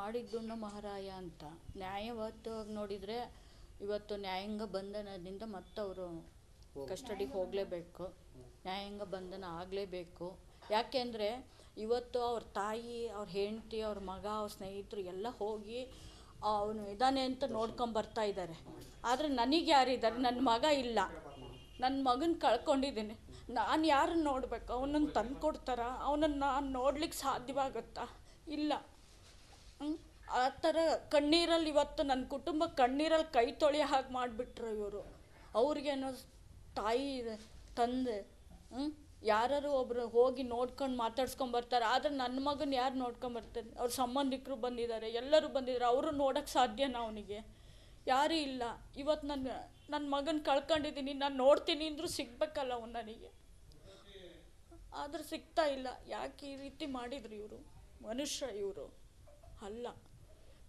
ಮಾಡಿದ್ದು ಮಹಾರಾಯ ಅಂತ. ನ್ಯಾಯಯುತವಾಗಿ ನೋಡಿದರೆ ಇವತ್ತು ನ್ಯಾಯಾಂಗ ಬಂಧನದಿಂದ ಮತ್ತವರು ಕಸ್ಟಡಿಗೆ ಹೋಗಲೇಬೇಕು, ನ್ಯಾಯಾಂಗ ಬಂಧನ ಆಗಲೇಬೇಕು. ಯಾಕೆಂದರೆ ಇವತ್ತು ಅವ್ರ ತಾಯಿ, ಅವ್ರ ಹೆಂಡತಿ, ಅವ್ರ ಮಗ, ಅವ್ರ ಸ್ನೇಹಿತರು ಎಲ್ಲ ಹೋಗಿ ಅವನು ಇದ್ದಾನೆ ಅಂತ ನೋಡ್ಕೊಂಬರ್ತಾ ಇದ್ದಾರೆ. ಆದರೆ ನನಗೆ ಯಾರಿದ್ದಾರೆ? ನನ್ನ ಮಗ ಇಲ್ಲ, ನನ್ನ ಮಗನ ಕಳ್ಕೊಂಡಿದ್ದೀನಿ. ನಾನು ಯಾರನ್ನು ನೋಡಬೇಕು? ಅವನನ್ನು ತಂದು ಕೊಡ್ತಾರ? ಅವನನ್ನು ನಾನು ನೋಡ್ಲಿಕ್ಕೆ ಸಾಧ್ಯವಾಗುತ್ತಾ? ಇಲ್ಲ. ಆ ಥರ ಕಣ್ಣೀರಲ್ಲಿ ಇವತ್ತು ನನ್ನ ಕುಟುಂಬ ಕಣ್ಣೀರಲ್ಲಿ ಕೈ ತೊಳೆಯೋ ಹಾಗೆ ಮಾಡಿಬಿಟ್ರು ಇವರು. ಅವ್ರಿಗೇನೋ ತಾಯಿ ತಂದೆ ಯಾರು ಒಬ್ಬರು ಹೋಗಿ ನೋಡ್ಕೊಂಡು ಮಾತಾಡ್ಸ್ಕೊಂಬರ್ತಾರೆ. ಆದರೆ ನನ್ನ ಮಗನ ಯಾರು ನೋಡ್ಕೊಂಬರ್ತಾರೆ? ಅವ್ರ ಸಂಬಂಧಿಕರು ಬಂದಿದ್ದಾರೆ, ಎಲ್ಲರೂ ಬಂದಿದ್ದಾರೆ. ಅವರು ನೋಡೋಕ್ಕೆ ಸಾಧ್ಯನಾ? ಅವನಿಗೆ ಯಾರೂ ಇಲ್ಲ. ಇವತ್ತು ನನ್ನ ಮಗನ ಕಳ್ಕೊಂಡಿದ್ದೀನಿ, ನಾನು ನೋಡ್ತೀನಿ ಅಂದರೂ ಸಿಗ್ಬೇಕಲ್ಲ ಅವನು ನನಗೆ. ಆದರೆ ಸಿಗ್ತಾ ಇಲ್ಲ. ಯಾಕೆ ಈ ರೀತಿ ಮಾಡಿದ್ರು ಇವರು? ಮನುಷ್ಯ ಇವರು ಅಲ್ಲ.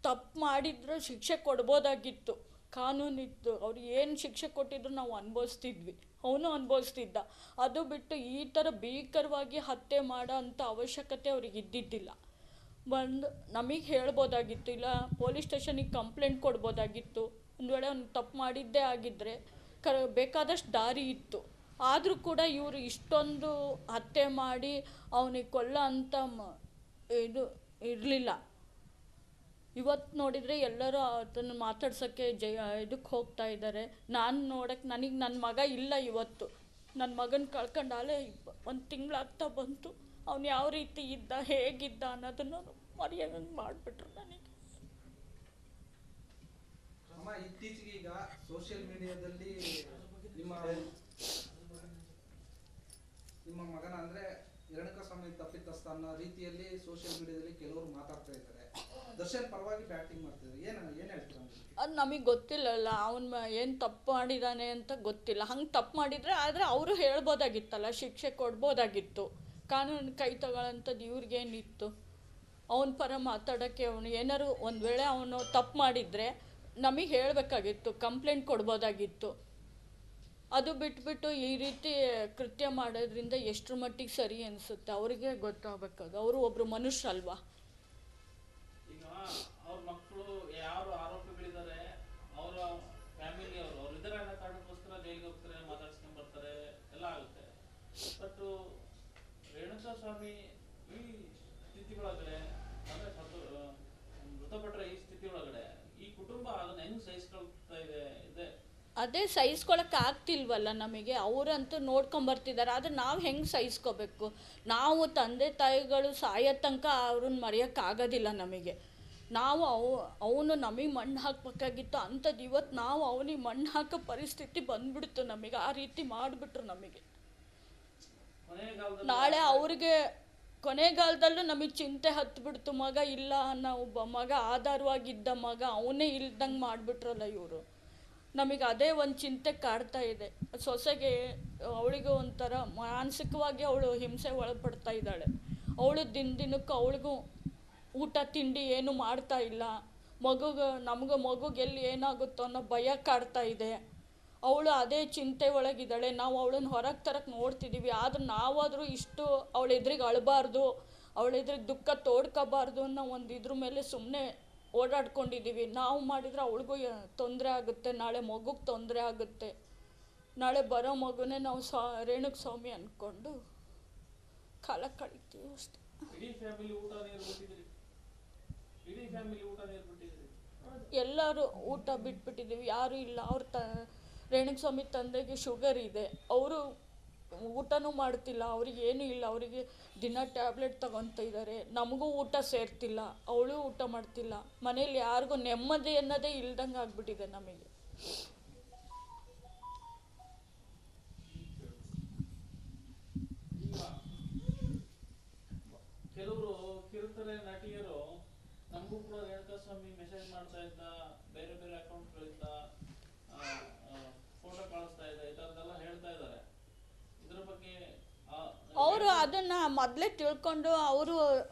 ತಪ್ಪು ಮಾಡಿದ್ರೆ ಶಿಕ್ಷೆ ಕೊಡ್ಬೋದಾಗಿತ್ತು, ಕಾನೂನಿತ್ತು. ಅವ್ರು ಏನು ಶಿಕ್ಷೆ ಕೊಟ್ಟಿದ್ರು ನಾವು ಅನುಭವಿಸ್ತಿದ್ವಿ, ಅವನು ಅನುಭವಿಸ್ತಿದ್ದ. ಅದು ಬಿಟ್ಟು ಈ ಥರ ಭೀಕರವಾಗಿ ಹತ್ಯೆ ಮಾಡೋ ಅಂಥ ಅವಶ್ಯಕತೆ ಅವ್ರಿಗೆ ಇದ್ದಿದ್ದಿಲ್ಲ. ಬಂದು ನಮಗೆ ಹೇಳ್ಬೋದಾಗಿತ್ತು, ಇಲ್ಲ ಪೊಲೀಸ್ ಸ್ಟೇಷನಿಗೆ ಕಂಪ್ಲೇಂಟ್ ಕೊಡ್ಬೋದಾಗಿತ್ತು. ಒಂದು ವೇಳೆ ಅವ್ನು ತಪ್ಪು ಮಾಡಿದ್ದೇ ಆಗಿದ್ದರೆ ಬೇಕಾದಷ್ಟು ದಾರಿ ಇತ್ತು. ಆದರೂ ಕೂಡ ಇವರು ಇಷ್ಟೊಂದು ಹತ್ಯೆ ಮಾಡಿ ಅವನಿಗೆ ಕೊಲ್ಲೋ ಅಂಥ ಇದು ಇರಲಿಲ್ಲ. ಇವತ್ತು ನೋಡಿದರೆ ಎಲ್ಲರೂ ಅದನ್ನು ಮಾತಾಡ್ಸೋಕ್ಕೆ ಇದಕ್ಕೆ ಹೋಗ್ತಾ ಇದ್ದಾರೆ. ನಾನು ನೋಡೋಕ್ಕೆ ನನಗೆ ನನ್ನ ಮಗ ಇಲ್ಲ. ಇವತ್ತು ನನ್ನ ಮಗನ ಕಳ್ಕೊಂಡಾಲೇ 1 ತಿಂಗಳಾಗ್ತಾ ಬಂತು. ಅವನು ಯಾವ ರೀತಿ ಇದ್ದ, ಹೇಗಿದ್ದ ಅನ್ನೋದನ್ನು ಮರೆಯೋಂಗೆ ಮಾಡಿಬಿಟ್ರು ನನಗೆ. ಇತ್ತೀಚೆಗೆ ಈಗ ಸೋಷಿಯಲ್ ಮೀಡಿಯಾದಲ್ಲಿ ನಿಮ್ಮ ಮಗನ ಅಂದರೆ ರೇಣುಕಾಸ್ವಾಮಿ ತಪ್ಪಿತಸ್ಥ ಅನ್ನೋ ರೀತಿಯಲ್ಲಿ ಸೋಷಿಯಲ್ ಮೀಡಿಯಾದಲ್ಲಿ ಕೆಲವರು ಮಾತಾಡ್ತಾ ಇದ್ದಾರೆ. ದರ್ಶನ್ ಪರವಾಗಿ ಬ್ಯಾಟಿಂಗ್ ಮಾಡ್ತಿದ್ದಾರೆ, ಏನು ಹೇಳ್ತೀರಾ? ಅದು ನಮಗೆ ಗೊತ್ತಿಲ್ಲಲ್ಲ, ಅವನು ಏನು ತಪ್ಪು ಮಾಡಿದ್ದಾನೆ ಅಂತ ಗೊತ್ತಿಲ್ಲ. ಹಂಗೆ ತಪ್ಪು ಮಾಡಿದರೆ ಆದರೆ ಅವರು ಹೇಳ್ಬೋದಾಗಿತ್ತಲ್ಲ, ಶಿಕ್ಷೆ ಕೊಡ್ಬೋದಾಗಿತ್ತು. ಕಾನೂನು ಕೈ ತಗೊಳ್ಳೋಂಥದ್ದು ಇವ್ರಿಗೇನಿತ್ತು? ಅವನ ಪರ ಮಾತಾಡೋಕ್ಕೆ ಅವನು ಏನಾರು ಒಂದು ವೇಳೆ ಅವನು ತಪ್ಪು ಮಾಡಿದರೆ ನಮಗೆ ಹೇಳಬೇಕಾಗಿತ್ತು, ಕಂಪ್ಲೇಂಟ್ ಕೊಡ್ಬೋದಾಗಿತ್ತು. ಅದು ಬಿಟ್ಬಿಟ್ಟು ಈ ರೀತಿ ಕೃತ್ಯ ಮಾಡೋದ್ರಿಂದ ಎಷ್ಟರ ಮಟ್ಟಿಗೆ ಸರಿ ಅನಿಸುತ್ತೆ ಅವರಿಗೆ ಗೊತ್ತಾಗಬೇಕದು. ಅವರು ಒಬ್ಬರು ಮನುಷ್ಯ ಅಲ್ವಾ? ಈಗ ಅವ್ರ ಮಕ್ಕಳು ಯಾರು ಆರೋಪಿಗಳಿದ್ದಾರೆ, ಅವರ ಫ್ಯಾಮಿಲಿ ಅವ್ರು ಇದರ ಕಾರಣಕ್ಕೋಸ್ಕರ ಜೈಲಿಗೆ ಹೋಗ್ತಾರೆ, ಮಾತಾಡ್ಸ್ಕೊಂಡು ಬರ್ತಾರೆ, ಎಲ್ಲ ಆಗುತ್ತೆ. ಬಟ್ ರೇಣುಕಾಸ್ವಾಮಿ ಈ ಸ್ಥಿತಿಯೊಳಗಡೆ, ಅಂದರೆ ಮೃತಪಟ್ಟರೆ ಈ ಸ್ಥಿತಿಯೊಳಗಡೆ ಈ ಕುಟುಂಬ ಅದನ್ನ ಹೆಂಗ್ ಸಹಿಸ್ಕೊಳ್ತಾ ಇದೆ? ಅದೇ ಸಹಿಸ್ಕೊಳಕ್ಕೆ ಆಗ್ತಿಲ್ವಲ್ಲ ನಮಗೆ. ಅವರಂತೂ ನೋಡ್ಕೊಂಬರ್ತಿದ್ದಾರೆ, ಆದರೆ ನಾವು ಹೆಂಗೆ ಸಹಿಸ್ಕೋಬೇಕು? ನಾವು ತಂದೆ ತಾಯಿಗಳು ಸಾಯೋ ತನಕ ಅವ್ರನ್ನ ಮರೆಯೋಕ್ಕಾಗೋದಿಲ್ಲ ನಮಗೆ. ನಾವು ಅವನು ನಮಗೆ ಮಣ್ಣು ಹಾಕಬೇಕಾಗಿತ್ತು ಅಂಥದ್ದು ಇವತ್ತು ನಾವು ಅವನಿಗೆ ಮಣ್ಣು ಹಾಕೋ ಪರಿಸ್ಥಿತಿ ಬಂದ್ಬಿಡ್ತು ನಮಗೆ. ಆ ರೀತಿ ಮಾಡಿಬಿಟ್ರು ನಮಗೆ. ನಾಳೆ ಅವ್ರಿಗೆ ಕೊನೆಗಾಲದಲ್ಲೂ ನಮಗೆ ಚಿಂತೆ ಹತ್ಬಿಡ್ತು. ಮಗ ಇಲ್ಲ ಅನ್ನೋ ಒಬ್ಬ ಮಗ, ಆಧಾರವಾಗಿದ್ದ ಮಗ, ಅವನೇ ಇಲ್ದಂಗೆ ಮಾಡಿಬಿಟ್ರಲ್ಲ ಇವರು. ನಮಗೆ ಅದೇ ಒಂದು ಚಿಂತೆ ಕಾಡ್ತಾ ಇದೆ. ಸೊಸೆಗೆ ಅವಳಿಗೆ ಒಂಥರ ಮಾನಸಿಕವಾಗಿ ಅವಳು ಹಿಂಸೆ ಒಳಪಡ್ತಾ ಇದ್ದಾಳೆ. ಅವಳು ದಿನಕ್ಕೆ ಅವಳಿಗೂ ಊಟ ತಿಂಡಿ ಏನು ಮಾಡ್ತಾ ಇಲ್ಲ. ನಮಗೂ ಎಲ್ಲಿ ಏನಾಗುತ್ತೋ ಅನ್ನೋ ಭಯ ಕಾಡ್ತಾ ಇದೆ. ಅವಳು ಅದೇ ಚಿಂತೆ ಒಳಗಿದ್ದಾಳೆ. ನಾವು ಅವಳನ್ನು ಹೊರಗೆ ತರಕ್ಕೆ ನೋಡ್ತಿದ್ದೀವಿ, ಆದರೆ ನಾವಾದರೂ ಇಷ್ಟು ಅವಳ ಎದುರಿಗೆ ಅಳಬಾರ್ದು, ಅವಳ ಎದುರಿಗೆ ದುಃಖ ತೋಡ್ಕೋಬಾರ್ದು ಅನ್ನೋ ಒಂದು ಇದ್ರ ಮೇಲೆ ಸುಮ್ಮನೆ ಓಡಾಡ್ಕೊಂಡಿದ್ದೀವಿ. ನಾವು ಮಾಡಿದರೆ ಅವಳಿಗೂ ತೊಂದರೆ ಆಗುತ್ತೆ, ನಾಳೆ ಮಗುಗೆ ತೊಂದರೆ ಆಗುತ್ತೆ. ನಾಳೆ ಬರೋ ಮಗುನೇ ನಾವು ರೇಣುಕಾಸ್ವಾಮಿ ಅಂದ್ಕೊಂಡು ಕಾಲ ಕಳಿತೀವಿ ಅಷ್ಟೇ. ಎಲ್ಲರೂ ಊಟ ಬಿಟ್ಬಿಟ್ಟಿದ್ದೀವಿ, ಯಾರೂ ಇಲ್ಲ. ರೇಣುಕಾಸ್ವಾಮಿ ತಂದೆಗೆ ಶುಗರ್ ಇದೆ, ಅವರು ಊಟನೂ ಮಾಡ್ತಿಲ್ಲ, ಅವ್ರಿಗೆ ಏನೂ ಇಲ್ಲ. ಅವರಿಗೆ ದಿನ ಟ್ಯಾಬ್ಲೆಟ್ ತಗೊತಾ ಇದ್ದಾರೆ. ನಮಗೂ ಊಟ ಸೇರ್ತಿಲ್ಲ, ಅವಳು ಊಟ ಮಾಡ್ತಿಲ್ಲ. ಮನೇಲಿ ಯಾರಿಗೂ ನೆಮ್ಮದಿ ಅನ್ನೋದೇ ಇಲ್ದಂಗೆ ಆಗ್ಬಿಟ್ಟಿದೆ ನಮಗೆ. ಕೆಲವರು ಕಿರುತೆರೆ ನಟಿಯರು ನಮಗೂ ಕೂಡ ರೇಣುಕಾಸ್ವಾಮಿ ಮೆಸೇಜ್ ಮಾಡ್ತಾ ಇದ್ದ, ಬೇರೆ ಬೇರೆ ಅಕೌಂಟ್ಗಳಿಂದ ಫೋಟೋ ಕಳಿಸ್ತಾ ಇದೆ, ಈ ಥರದ್ದೆಲ್ಲ ಹೇಳ್ತಾ ಇದ್ದಾರೆ. ಇದ್ರ ಬಗ್ಗೆ ಅವರು ಅದನ್ನು ಮೊದಲೇ ತಿಳ್ಕೊಂಡು ಅವರು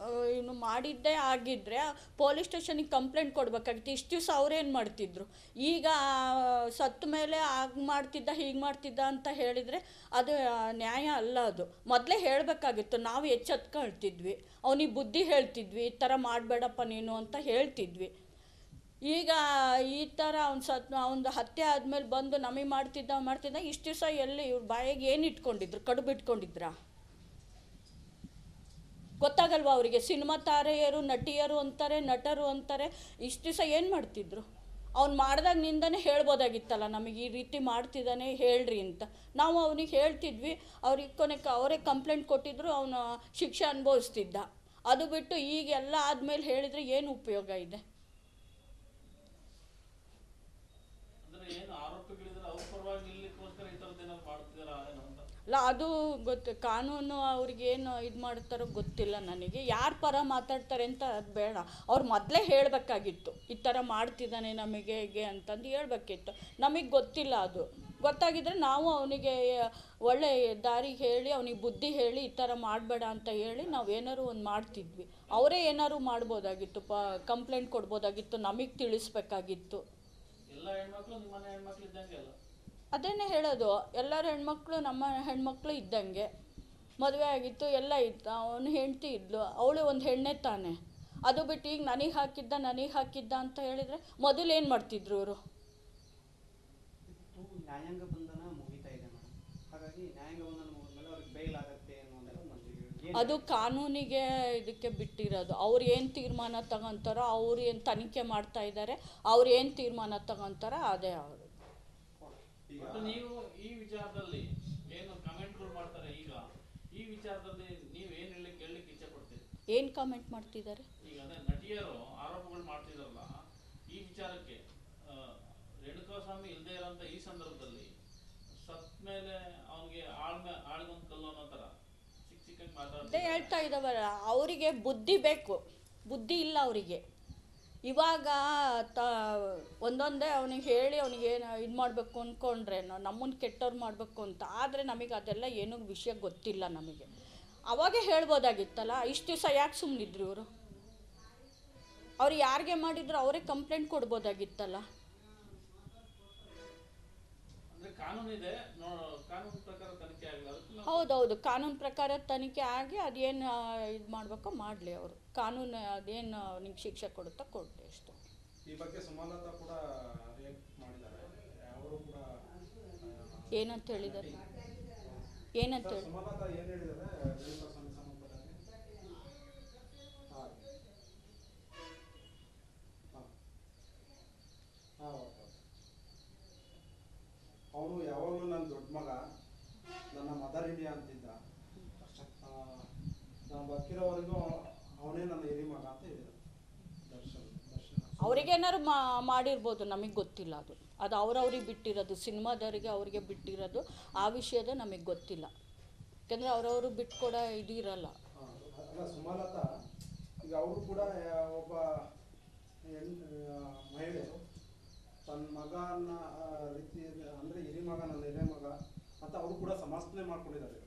ಇನ್ನು ಮಾಡಿದ್ದೇ ಆಗಿದ್ದರೆ ಪೊಲೀಸ್ ಸ್ಟೇಷನಿಗೆ ಕಂಪ್ಲೇಂಟ್ ಕೊಡಬೇಕಾಗಿತ್ತು. ಇಷ್ಟು ದಿವಸ ಅವ್ರೇನು ಮಾಡ್ತಿದ್ರು, ಈಗ ಸತ್ತ ಮೇಲೆ ಆಗ ಮಾಡ್ತಿದ್ದ ಹೀಗೆ ಮಾಡ್ತಿದ್ದ ಅಂತ ಹೇಳಿದರೆ ಅದು ನ್ಯಾಯ ಅಲ್ಲ. ಅದು ಮೊದಲೇ ಹೇಳಬೇಕಾಗಿತ್ತು. ನಾವು ಎಚ್ಚೆತ್ಕೊಳ್ತಿದ್ವಿ, ಅವನಿಗೆ ಬುದ್ಧಿ ಹೇಳ್ತಿದ್ವಿ, ಈ ಥರ ಮಾಡಬೇಡಪ್ಪ ನೀನು ಅಂತ ಹೇಳ್ತಿದ್ವಿ. ಈಗ ಈ ಥರ ಅವ್ನು ಹತ್ಯೆ ಆದಮೇಲೆ ಬಂದು ನಮಗೆ ಮಾಡ್ತಿದ್ದ ಇಷ್ಟು ದಿವಸ ಎಲ್ಲಿ ಇವ್ರ ಬಾಯಿಗೆ ಏನು ಇಟ್ಕೊಂಡಿದ್ರು, ಕಡುಬು ಇಟ್ಕೊಂಡಿದ್ರಾ? ಗೊತ್ತಾಗಲ್ವ ಅವರಿಗೆ? ಸಿನಿಮಾ ತಾರೆಯರು ನಟಿಯರು ಅಂತಾರೆ, ನಟರು ಅಂತಾರೆ. ಇಷ್ಟು ದಿವಸ ಏನು ಮಾಡ್ತಿದ್ರು? ಅವ್ನು ಮಾಡ್ದಾಗಿನಿಂದನೇ ಹೇಳ್ಬೋದಾಗಿತ್ತಲ್ಲ, ನಮಗೆ ಈ ರೀತಿ ಮಾಡ್ತಿದ್ದಾನೆ ಹೇಳ್ರಿ ಅಂತ. ನಾವು ಅವನಿಗೆ ಹೇಳ್ತಿದ್ವಿ, ಅವ್ರಿಗೆ ಕೊನೆಗೆ ಅವರೇ ಕಂಪ್ಲೇಂಟ್ ಕೊಟ್ಟಿದ್ರು, ಅವನು ಶಿಕ್ಷೆ ಅನುಭವಿಸ್ತಿದ್ದ. ಅದು ಬಿಟ್ಟು ಈಗೆಲ್ಲ ಆದಮೇಲೆ ಹೇಳಿದರೆ ಏನು ಉಪಯೋಗ ಇದೆ? ಅಲ್ಲ, ಅದು ಗೊತ್ತು. ಕಾನೂನು ಅವ್ರಿಗೇನು ಇದು ಮಾಡ್ತಾರೋ ಗೊತ್ತಿಲ್ಲ ನನಗೆ. ಯಾರ ಪರ ಮಾತಾಡ್ತಾರೆ ಅಂತ ಅದು ಬೇಡ. ಅವ್ರು ಮೊದಲೇ ಹೇಳಬೇಕಾಗಿತ್ತು, ಈ ಥರ ಮಾಡ್ತಿದ್ದಾನೆ ನಮಗೆ ಹೇಗೆ ಅಂತಂದು ಹೇಳಬೇಕಿತ್ತು. ನಮಗೆ ಗೊತ್ತಿಲ್ಲ. ಅದು ಗೊತ್ತಾಗಿದ್ದರೆ ನಾವು ಅವನಿಗೆ ಒಳ್ಳೆ ದಾರಿಗೆ ಹೇಳಿ, ಅವನಿಗೆ ಬುದ್ಧಿ ಹೇಳಿ, ಈ ಥರ ಮಾಡಬೇಡ ಅಂತ ಹೇಳಿ ನಾವು ಏನಾರು ಒಂದು ಮಾಡ್ತಿದ್ವಿ. ಅವರೇ ಏನಾರು ಮಾಡ್ಬೋದಾಗಿತ್ತು, ಕಂಪ್ಲೇಂಟ್ ಕೊಡ್ಬೋದಾಗಿತ್ತು, ನಮಗೆ ತಿಳಿಸ್ಬೇಕಾಗಿತ್ತು. ಎಲ್ಲ ಹೆಣ್ಮಕ್ಳು ನಿಮ್ಮನೆ ಹೆಣ್ಮಕ್ಳು ಇದ್ದಂಗೆ ಅಲ್ಲ? ಅದೇನೇ ಹೇಳೋದು, ಎಲ್ಲರ ಹೆಣ್ಮಕ್ಳು ನಮ್ಮ ಹೆಣ್ಮಕ್ಳು ಇದ್ದಂಗೆ. ಮದುವೆ ಆಗಿತ್ತು, ಎಲ್ಲ ಇತ್ತು. ಅವನು ಹೆಂಡತಿ ಇದ್ಲು, ಅವಳು ಒಂದು ಹೆಣ್ಣೆ ತಾನೆ. ಅದು ಬಿಟ್ಟು ಈಗ ನನಗೆ ಹಾಕಿದ್ದ ಅಂತ ಹೇಳಿದರೆ ಮೊದಲು ಏನು ಮಾಡ್ತಿದ್ರು ಇವರು? ನ್ಯಾಯಾಂಗ ಬಂಧನ ಮುಗಿತಾ ಇದೆ ಮೇಡಮ್. ಹಾಗಾಗಿ ನ್ಯಾಯಾಂಗ ಬಂಧನ ಮುಗಿದ್ಮೇಲೆ ಅವ್ರಿಗೆ ಬೇಲ್ ಆಗುತ್ತೆ ಅನ್ನೋದೆಲ್ಲ ಅದು ಕಾನೂನಿಗೆ ಇದಕ್ಕೆ ಬಿಟ್ಟಿರೋದು. ಅವ್ರು ಏನು ತೀರ್ಮಾನ ತಗೊಂತಾರೋ, ಅವ್ರು ಏನು ತನಿಖೆ ಮಾಡ್ತಾ ಇದ್ದಾರೆ, ಅವ್ರು ಏನು ತೀರ್ಮಾನ ತಗೊಂತಾರೋ ಅದೇ ಅವರು. ನೀವು ಈ ವಿಚಾರದಲ್ಲಿ ಏನು ಕಮೆಂಟ್ಗಳು ಮಾಡ್ತಾರೆ, ಈಗ ಈ ವಿಚಾರದಲ್ಲಿ ನೀವು ಏನು ಹೇಳಲಿಕ್ಕೆ ಇಚ್ಛೆ ಪಡ್ತೀರಿ? ಏನು ಕಮೆಂಟ್ ಮಾಡ್ತಿದ್ದಾರೆ? ಈಗ ಅದೇ ನಟಿಯರು ಆರೋಪಗಳು ಮಾಡ್ತಿದಾರಲ್ಲ, ಈ ವಿಚಾರಕ್ಕೆ ರೇಣುಕಾಸ್ವಾಮಿ ಇಲ್ಲದೆ ಇರೋಂಥ ಈ ಸಂದರ್ಭದಲ್ಲಿ ಸತ್ ಮೇಲೆ ಅವನಿಗೆ ಆಳ್ಗೊಂದು ಕಲ್ಲು ಅನ್ನೋ ಥರ ಸಿಕ್ಕಾಗಿ ಮಾತಾಡ್ತಾರೆ. ಹೇಳ್ತಾ ಇದ್ದಾವಲ್ಲ, ಅವರಿಗೆ ಬುದ್ಧಿ ಬೇಕು, ಬುದ್ಧಿ ಇಲ್ಲ ಅವರಿಗೆ. ಇವಾಗ ಒಂದೊಂದೇ ಅವನಿಗೆ ಹೇಳಿ ಅವನಿಗೆ ಏನು ಇದು ಮಾಡಬೇಕು ಅಂದ್ಕೊಂಡ್ರೆ ನಮ್ಮನ್ನು ಕೆಟ್ಟವ್ರು ಮಾಡಬೇಕು ಅಂತ. ಆದರೆ ನಮಗೆ ಅದೆಲ್ಲ ಏನೂ ವಿಷಯ ಗೊತ್ತಿಲ್ಲ ನಮಗೆ. ಅವಾಗೇ ಹೇಳ್ಬೋದಾಗಿತ್ತಲ್ಲ. ಇಷ್ಟು ದಿವಸ ಯಾಕೆ ಸುಮ್ಮನಿದ್ರು ಇವರು? ಅವ್ರು ಯಾರಿಗೆ ಮಾಡಿದ್ರು ಅವರೇ ಕಂಪ್ಲೇಂಟ್ ಕೊಡ್ಬೋದಾಗಿತ್ತಲ್ಲ. ಹೌದೌದು, ಕಾನೂನು ಪ್ರಕಾರ ತನಿಖೆ ಆಗಿ ಅದೇನು ಇದು ಮಾಡಬೇಕೋ ಮಾಡಲಿ ಅವರು. ಕಾನೂನು ಅದೇನು ನಿಮ್ಗೆ ಶಿಕ್ಷೆ ಕೊಡುತ್ತೋ ಕೊಡಲಿ ಅಷ್ಟೇ. ಈ ಬಗ್ಗೆ ಸುಮಲತಾ ಕೂಡ ರೇಪ್ ಮಾಡಿದ್ದಾರೆ, ಅವರು ಕೂಡ ಏನಂತ ಹೇಳಿದ್ದಾರೆ? ಏನಂತ ಹೇಳಿ ಸುಮಲತಾ ಏನು ಹೇಳಿದ್ದಾರೆ ರೇಣುಕಾಸ್ವಾಮಿ ಸಂಬಂಧಪಟ್ಟಂಗೆ? ಅವನು ಯಾವಾಗಲೂ ನನ್ನ ದೊಡ್ಡ ಮಗ, ನನ್ನ ಮದರ್ ಇಂಡಿಯಾ ಅಂತಿದ್ದ. ನಾನು ಬದುಕಿರೋವರೆಗೂ ಅವನೇ ನನ್ನ ಹಿರಿ ಮಗ ಅಂತ ಹೇಳಿದ ದರ್ಶನ್. ಅವ್ರಿಗೇನಾದ್ರು ಮಾಡಿರ್ಬೋದು, ನಮಗೆ ಗೊತ್ತಿಲ್ಲ. ಅದು ಅವ್ರವ್ರಿಗೆ ಬಿಟ್ಟಿರೋದು, ಸಿನಿಮಾದವರಿಗೆ ಅವ್ರಿಗೆ ಬಿಟ್ಟಿರೋದು. ಆ ವಿಷಯದ ನಮಗೆ ಗೊತ್ತಿಲ್ಲ, ಯಾಕಂದರೆ ಅವ್ರವರು ಬಿಟ್ಕೊಡೋ ಇದು ಇರಲ್ಲ. ಅಲ್ಲ, ಸುಮಲತಾ ಈಗ ಅವರು ಕೂಡ ಒಬ್ಬ ಮಹಿಳೆ ತನ್ನ ಮಗನ ರೀತಿ ಅಂದರೆ ಹಿರಿ ಮಗ, ನನ್ನ ಹಿರೇ ಮಗ ಅಂತ ಅವರು ಕೂಡ ಸಮರ್ಥನೆ ಮಾಡ್ಕೊಂಡಿದ್ದಾರೆ.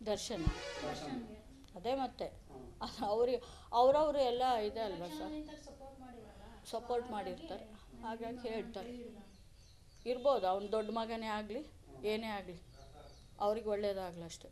ದರ್ಶನ ಅದೇ ಮತ್ತೆ ಅವ್ರವರು ಎಲ್ಲ ಇದೆ ಅಲ್ವಾ ಸರ್, ಸಪೋರ್ಟ್ ಮಾಡಿರ್ತಾರೆ. ಹಾಗಾಗಿ ಹೇಳ್ತಾರೆ ಇರ್ಬೋದು. ಅವ್ನು ದೊಡ್ಡ ಮಗನೇ ಆಗಲಿ ಏನೇ ಆಗಲಿ ಅವ್ರಿಗೆ ಒಳ್ಳೇದಾಗಲಿ ಅಷ್ಟೆ.